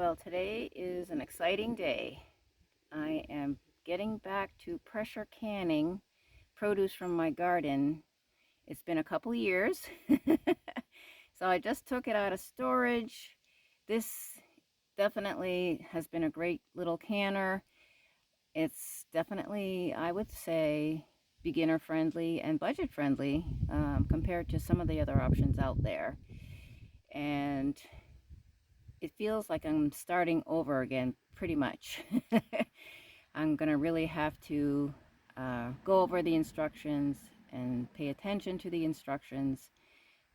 Well, today is an exciting day. I am getting back to pressure canning produce from my garden. It's been a couple years. So I just took it out of storage. This definitely has been a great little canner. It's definitely, I would say, beginner friendly and budget friendly compared to some of the other options out there. And it feels like I'm starting over again, pretty much. I'm gonna really have to go over the instructions and pay attention to the instructions.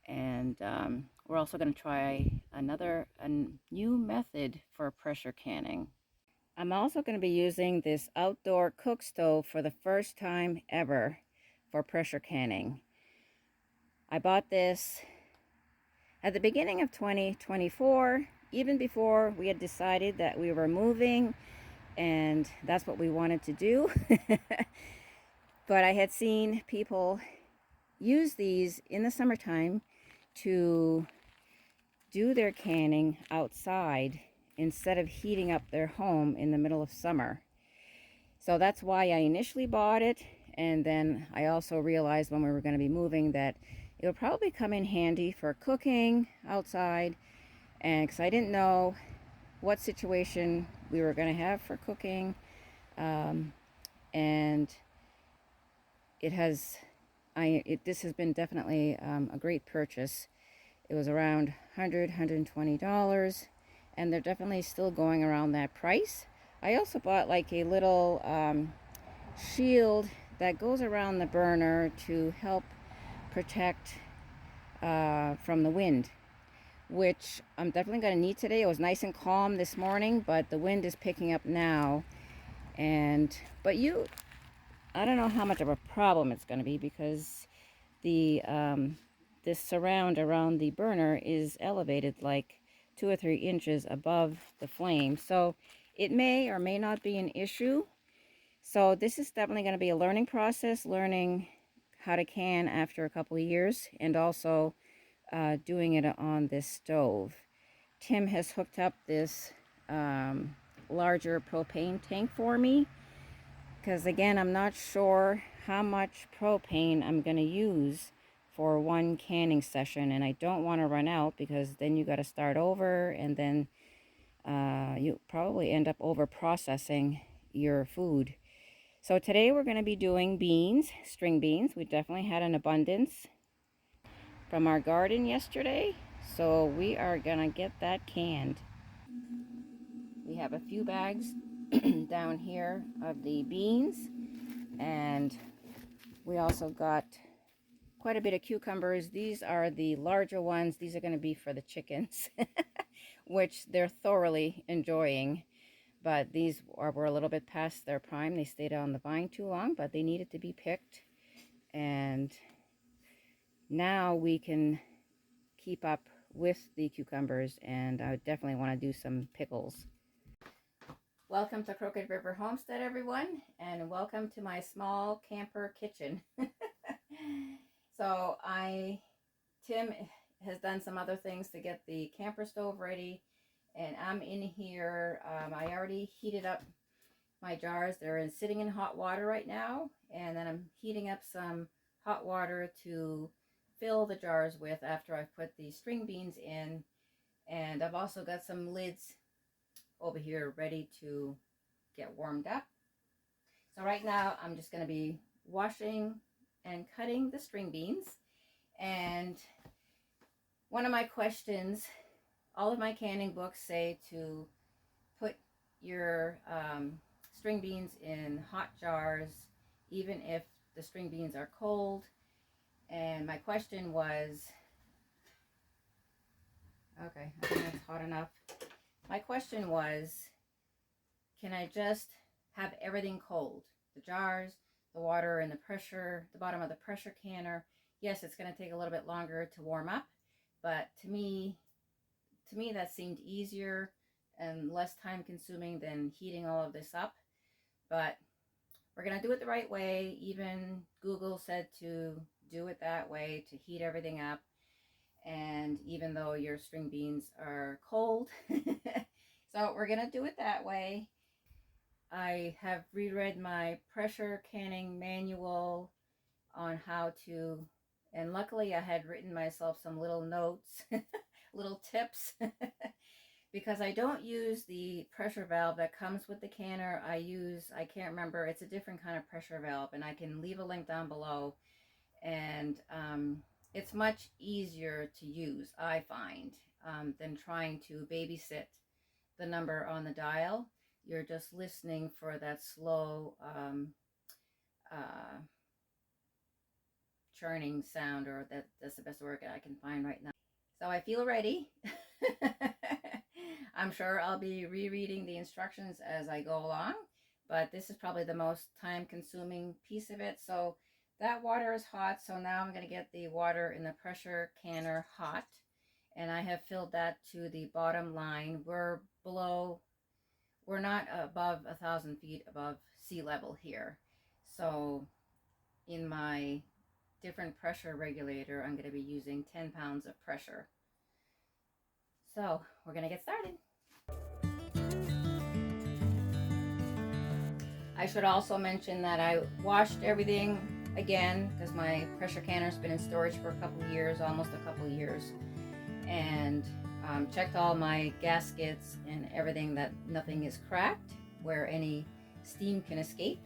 And we're also gonna try a new method for pressure canning. I'm also gonna be using this outdoor cook stove for the first time ever for pressure canning. I bought this at the beginning of 2024, even before we had decided that we were moving and that's what we wanted to do. But I had seen people use these in the summertime to do their canning outside instead of heating up their home in the middle of summer. So that's why I initially bought it, and then I also realized when we were going to be moving that it would probably come in handy for cooking outside, and because I didn't know what situation we were going to have for cooking, and this has been definitely a great purchase. It was around $120, and they're definitely still going around that price. I also bought like a little shield that goes around the burner to help protect from the wind, which I'm definitely going to need today. It was nice and calm this morning, but the wind is picking up now. I don't know how much of a problem it's going to be because the this surround around the burner is elevated like 2 or 3 inches above the flame, so it may or may not be an issue. So this is definitely going to be a learning process, learning how to can after a couple of years, and also doing it on this stove. Tim has hooked up this larger propane tank for me because, again, I'm not sure how much propane I'm going to use for one canning session, and I don't want to run out because then you got to start over, and then you probably end up over processing your food. So today we're going to be doing beans, string beans. We definitely had an abundance from our garden yesterday, so we are going to get that canned. We have a few bags down here of the beans, and we also got quite a bit of cucumbers. These are the larger ones. These are going to be for the chickens, which they're thoroughly enjoying. But these were a little bit past their prime. They stayed on the vine too long, but they needed to be picked. And now we can keep up with the cucumbers, and I definitely want to do some pickles. Welcome to Crooked River Homestead, everyone, and welcome to my small camper kitchen. So Tim has done some other things to get the camper stove ready, and I'm in here. I already heated up my jars. They're sitting in hot water right now, and then I'm heating up some hot water to fill the jars with after I've put the string beans in. And I've also got some lids over here ready to get warmed up. So right now I'm just going to be washing and cutting the string beans. And one of my questions, all of my canning books say to put your string beans in hot jars even if the string beans are cold. And my question was, okay, I think that's hot enough. My question was, can I just have everything cold? The jars, the water, and the pressure, the bottom of the pressure canner. Yes, it's going to take a little bit longer to warm up, but to me that seemed easier and less time consuming than heating all of this up. But we're going to do it the right way. Even Google said to do it that way, to heat everything up. And even though your string beans are cold, so So we're gonna do it that way. I have reread my pressure canning manual on how to, and luckily I had written myself some little notes, little tips, because I don't use the pressure valve that comes with the canner. I can't remember, it's a different kind of pressure valve, and I can leave a link down below. And it's much easier to use, I find, than trying to babysit the number on the dial. You're just listening for that slow churning sound, or that's the best word I can find right now. So I feel ready. I'm sure I'll be rereading the instructions as I go along, but this is probably the most time-consuming piece of it. So that water is hot, so now I'm going to get the water in the pressure canner hot, and I have filled that to the bottom line. We're not above 1,000 feet above sea level here. So in my different pressure regulator, I'm going to be using 10 pounds of pressure. So we're going to get started. I should also mention that I washed everything again, because my pressure canner's been in storage for a couple of years, almost a couple of years, and checked all my gaskets and everything, that nothing is cracked where any steam can escape.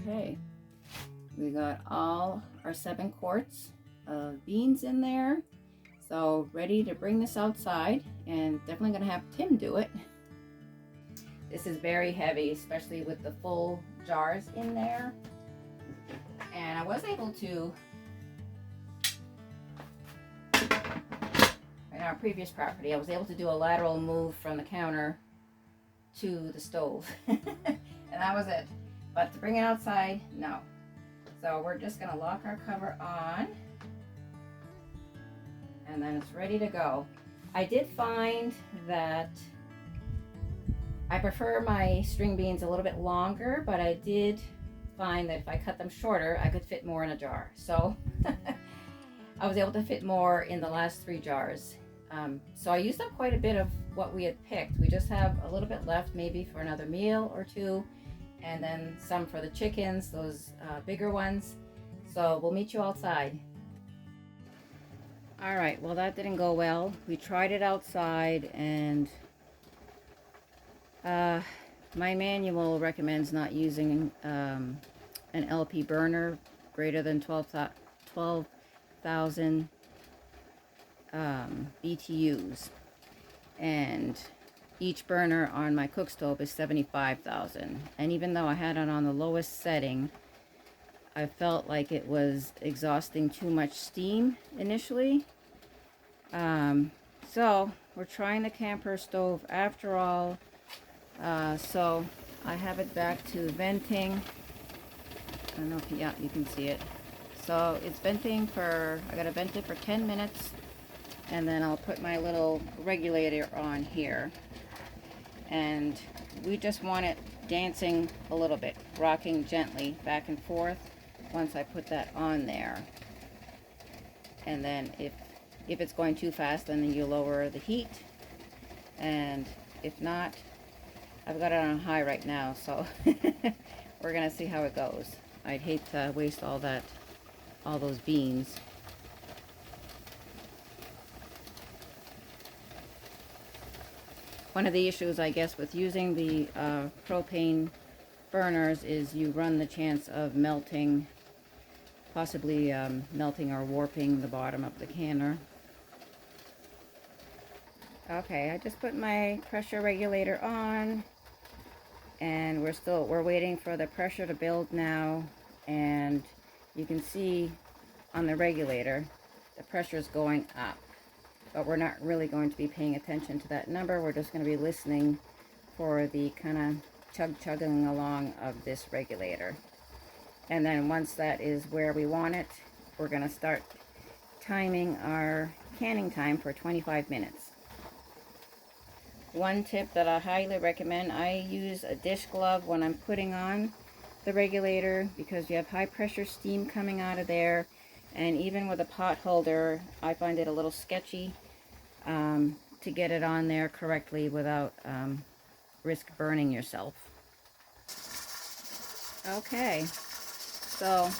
Okay, we got all our 7 quarts of beans in there, so ready to bring this outside, and definitely gonna have Tim do it. This is very heavy, especially with the full jars in there, and I was able to, in our previous property, I was able to do a lateral move from the counter to the stove and that was it. But to bring it outside, no. So we're just gonna lock our cover on, and then it's ready to go. I did find that I prefer my string beans a little bit longer, but I did find that if I cut them shorter, I could fit more in a jar. So I was able to fit more in the last 3 jars. So I used up quite a bit of what we had picked. We just have a little bit left, maybe for another meal or 2. And then some for the chickens, those bigger ones. So we'll meet you outside. All right, well, that didn't go well. We tried it outside, and my manual recommends not using an LP burner greater than 12,000 BTUs. And each burner on my cook stove is 75,000, and even though I had it on the lowest setting, I felt like it was exhausting too much steam initially. So we're trying the camper stove after all. So I have it back to venting. I don't know if you can see it. So it's venting for, I gotta vent it for 10 minutes, and then I'll put my little regulator on here. And we just want it dancing a little bit, rocking gently back and forth once I put that on there. And then if it's going too fast, then you lower the heat, and if not, I've got it on high right now, so we're gonna see how it goes. I'd hate to waste all those beans. One of the issues, I guess, with using the propane burners is you run the chance of melting, possibly melting or warping the bottom of the canner. Okay, I just put my pressure regulator on, and we're waiting for the pressure to build now, and you can see on the regulator the pressure is going up. But we're not really going to be paying attention to that number. We're just going to be listening for the kind of chugging along of this regulator. And then once that is where we want it, we're going to start timing our canning time for 25 minutes. One tip that I highly recommend, I use a dish glove when I'm putting on the regulator because you have high pressure steam coming out of there, and even with a pot holder I find it a little sketchy to get it on there correctly without risk burning yourself. Okay, so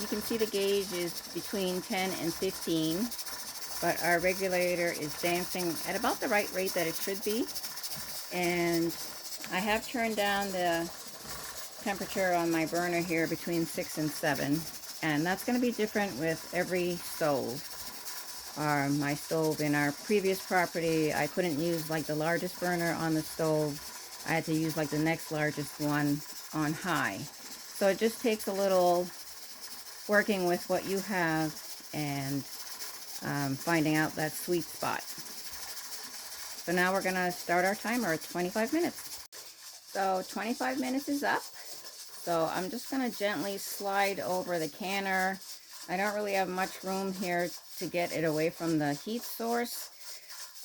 you can see the gauge is between 10 and 15, but our regulator is dancing at about the right rate that it should be. And I have turned down the temperature on my burner here between 6 and 7, and that's going to be different with every stove. My stove in our previous property, I couldn't use like the largest burner on the stove. I had to use like the next largest one on high. So it just takes a little working with what you have and finding out that sweet spot. So now we're going to start our timer at 25 minutes. So 25 minutes is up. So I'm just going to gently slide over the canner. I don't really have much room here to get it away from the heat source,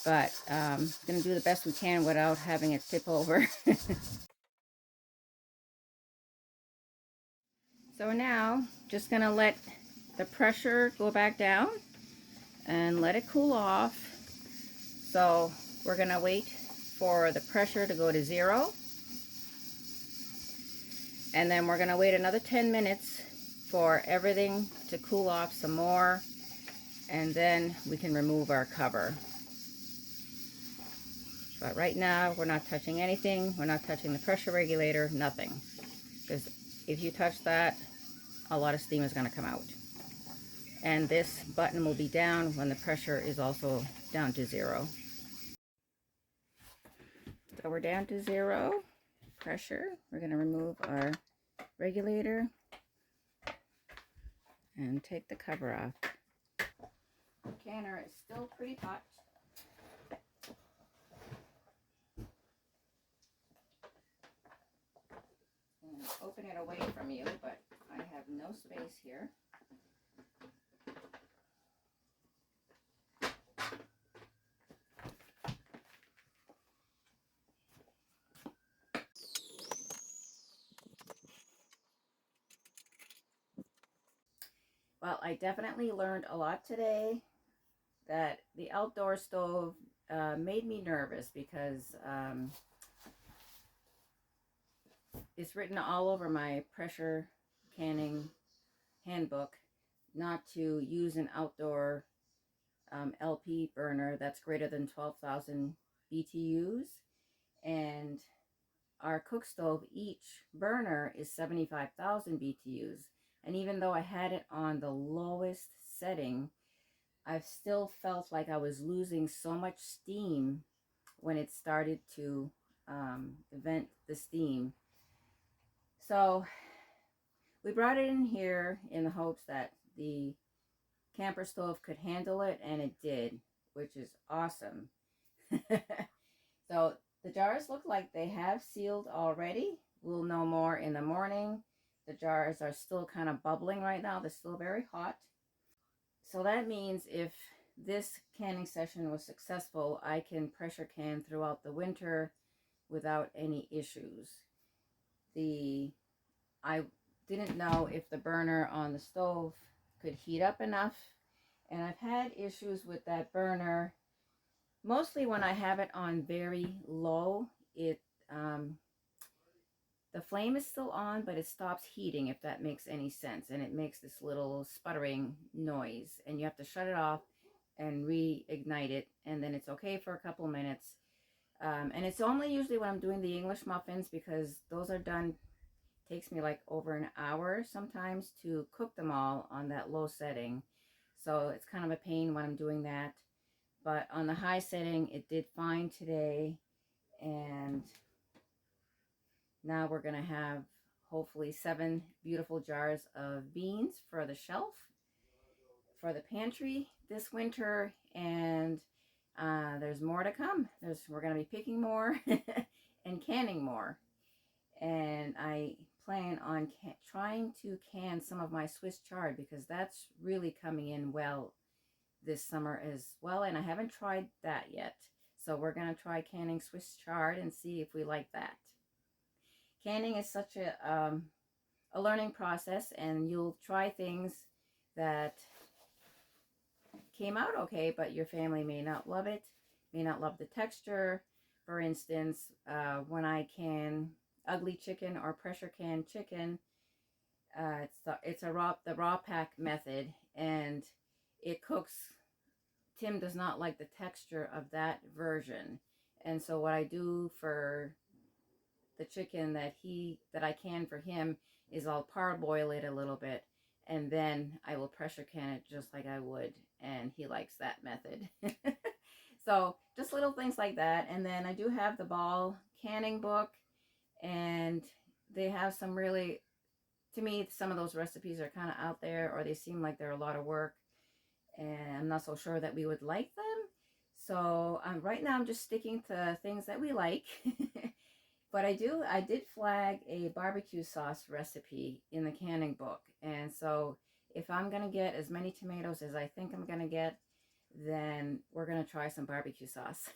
but I'm going to do the best we can without having it tip over. So now, just going to let the pressure go back down and let it cool off. So we're going to wait for the pressure to go to 0. And then we're going to wait another 10 minutes for everything to cool off some more. And then we can remove our cover. But right now, we're not touching anything. We're not touching the pressure regulator, nothing. Because if you touch that, a lot of steam is going to come out. And this button will be down when the pressure is also down to 0. So we're down to 0 pressure. We're going to remove our regulator and take the cover off. The canner is still pretty hot. And open it away from you, but I have no space here. Well, I definitely learned a lot today. That the outdoor stove made me nervous because it's written all over my pressure canning handbook not to use an outdoor LP burner that's greater than 12,000 BTUs, and our cook stove, each burner is 75,000 BTUs, and even though I had it on the lowest setting, I've still felt like I was losing so much steam when it started to vent the steam. So we brought it in here in the hopes that the camper stove could handle it, and it did, which is awesome. So the jars look like they have sealed already. We'll know more in the morning. The jars are still kind of bubbling right now. They're still very hot. So that means if this canning session was successful, I can pressure can throughout the winter without any issues. I didn't know if the burner on the stove could heat up enough, and I've had issues with that burner. Mostly when I have it on very low, the flame is still on, but it stops heating, if that makes any sense, and it makes this little sputtering noise, and you have to shut it off and reignite it, and then it's okay for a couple minutes. And it's only usually when I'm doing the English muffins, because those are done, takes me like over an hour sometimes to cook them all on that low setting. So it's kind of a pain when I'm doing that. But on the high setting, it did fine today. And now we're going to have hopefully 7 beautiful jars of beans for the shelf for the pantry this winter, and there's more to come. We're going to be picking more and canning more. And I plan on trying to can some of my Swiss chard, because that's really coming in well this summer as well, and I haven't tried that yet. So we're going to try canning Swiss chard and see if we like that. Canning is such a learning process, and you'll try things that came out okay, but your family may not love it, may not love the texture. For instance, when I can ugly chicken or pressure can chicken, it's the raw pack method, and it cooks. Tim does not like the texture of that version, and so what I do for the chicken that I can for him is I'll parboil it a little bit, and then I will pressure can it just like I would, and he likes that method. So just little things like that. And then I do have the Ball canning book, and they have some really, to me, some of those recipes are kind of out there, or they seem like they're a lot of work, and I'm not so sure that we would like them. So right now I'm just sticking to things that we like. But I did flag a barbecue sauce recipe in the canning book, and so if I'm going to get as many tomatoes as I think I'm going to get, then we're going to try some barbecue sauce.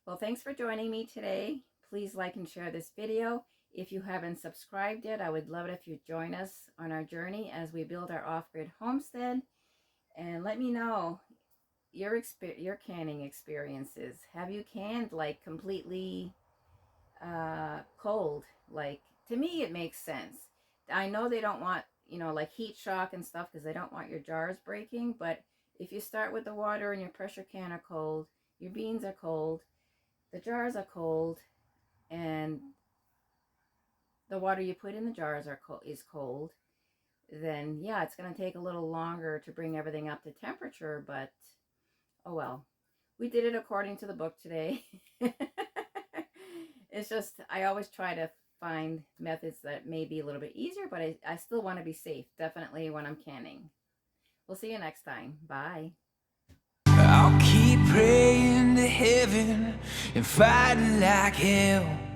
Well, thanks for joining me today. Please like and share this video. If you haven't subscribed yet, I would love it if you'd join us on our journey as we build our off-grid homestead. And let me know your canning experiences. Have you canned like completely cold? Like, to me it makes sense. I know they don't want, like heat shock and stuff, because they don't want your jars breaking, but if you start with the water and your pressure can are cold, your beans are cold, the jars are cold, and the water you put in the jars is cold, then yeah, it's going to take a little longer to bring everything up to temperature, but oh well. We did it according to the book today. It's just, I always try to find methods that may be a little bit easier, but I still want to be safe, definitely when I'm canning. We'll see you next time. Bye. I'll keep praying to heaven and fighting like hell.